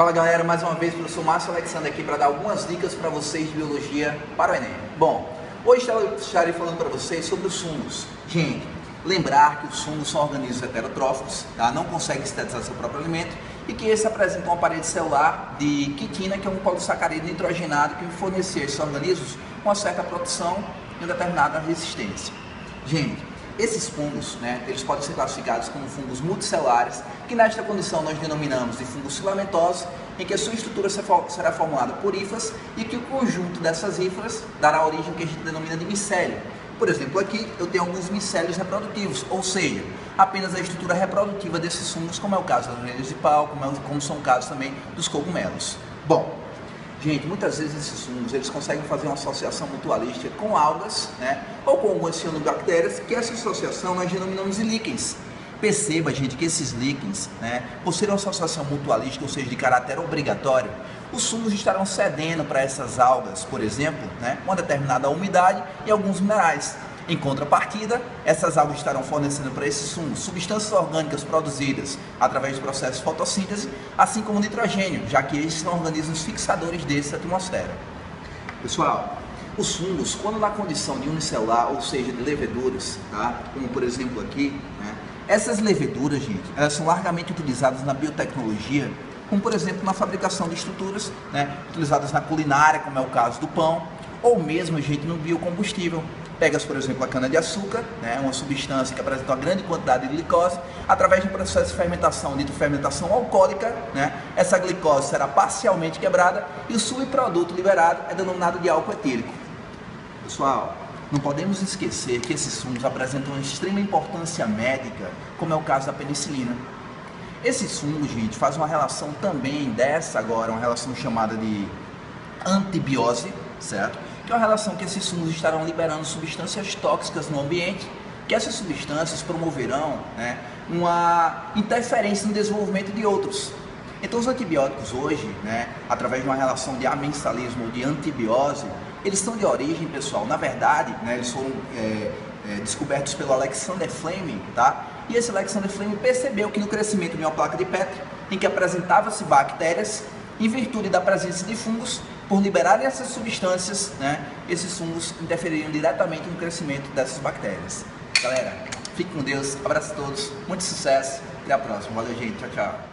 Fala galera, mais uma vez, professor Márcio Alexandre aqui para dar algumas dicas para vocês de biologia para o Enem. Bom, hoje estarei falando para vocês sobre os fungos. Gente, lembrar que os fungos são organismos heterotróficos, tá? Não conseguem sintetizar seu próprio alimento e que eles apresentam uma parede celular de quitina, que é um polissacarídeo nitrogenado que fornecia a esses organismos uma certa proteção e uma determinada resistência. Gente, esses fungos, eles podem ser classificados como fungos multicelulares, que nesta condição nós denominamos de fungos filamentosos, em que a sua estrutura será formulada por hifas e que o conjunto dessas hifas dará origem ao que a gente denomina de micélio. Por exemplo, aqui eu tenho alguns micélios reprodutivos, ou seja, apenas a estrutura reprodutiva desses fungos, como é o caso das orelhas de pau, como são o caso também dos cogumelos. Bom, gente, muitas vezes esses fungos eles conseguem fazer uma associação mutualística com algas, ou com algumas cianobactérias, que essa associação nós denominamos de líquens. Perceba, gente, que esses líquens, por ser uma associação mutualística, ou seja, de caráter obrigatório, os fungos estarão cedendo para essas algas, por exemplo, uma determinada umidade e alguns minerais. Em contrapartida, essas algas estarão fornecendo para esses fungos substâncias orgânicas produzidas através do processo de fotossíntese, assim como nitrogênio, já que eles são organismos fixadores dessa atmosfera. Pessoal, os fungos, quando na condição de unicelular, ou seja, de leveduras, como por exemplo aqui, essas leveduras, gente, elas são largamente utilizadas na biotecnologia, como por exemplo na fabricação de estruturas, utilizadas na culinária, como é o caso do pão, ou mesmo, gente, no biocombustível. Pegas, por exemplo, a cana-de-açúcar, uma substância que apresenta uma grande quantidade de glicose, através de um processo de fermentação, dito fermentação alcoólica, essa glicose será parcialmente quebrada e o subproduto liberado é denominado de álcool etílico. Pessoal, não podemos esquecer que esses fungos apresentam uma extrema importância médica, como é o caso da penicilina. Esses fungos, gente, fazem uma relação também uma relação chamada de antibiose, certo? Que é uma relação que esses fungos estarão liberando substâncias tóxicas no ambiente, que essas substâncias promoverão uma interferência no desenvolvimento de outros. Então os antibióticos hoje, através de uma relação de amensalismo ou de antibiose, eles são de origem, pessoal, na verdade, eles foram descobertos pelo Alexander Fleming, E esse Alexander Fleming percebeu que no crescimento de uma placa de Petri, em que apresentava-se bactérias, em virtude da presença de fungos, por liberarem essas substâncias, esses fungos interfeririam diretamente no crescimento dessas bactérias. Galera, fique com Deus, abraço a todos, muito sucesso, até a próxima, valeu gente, tchau, tchau.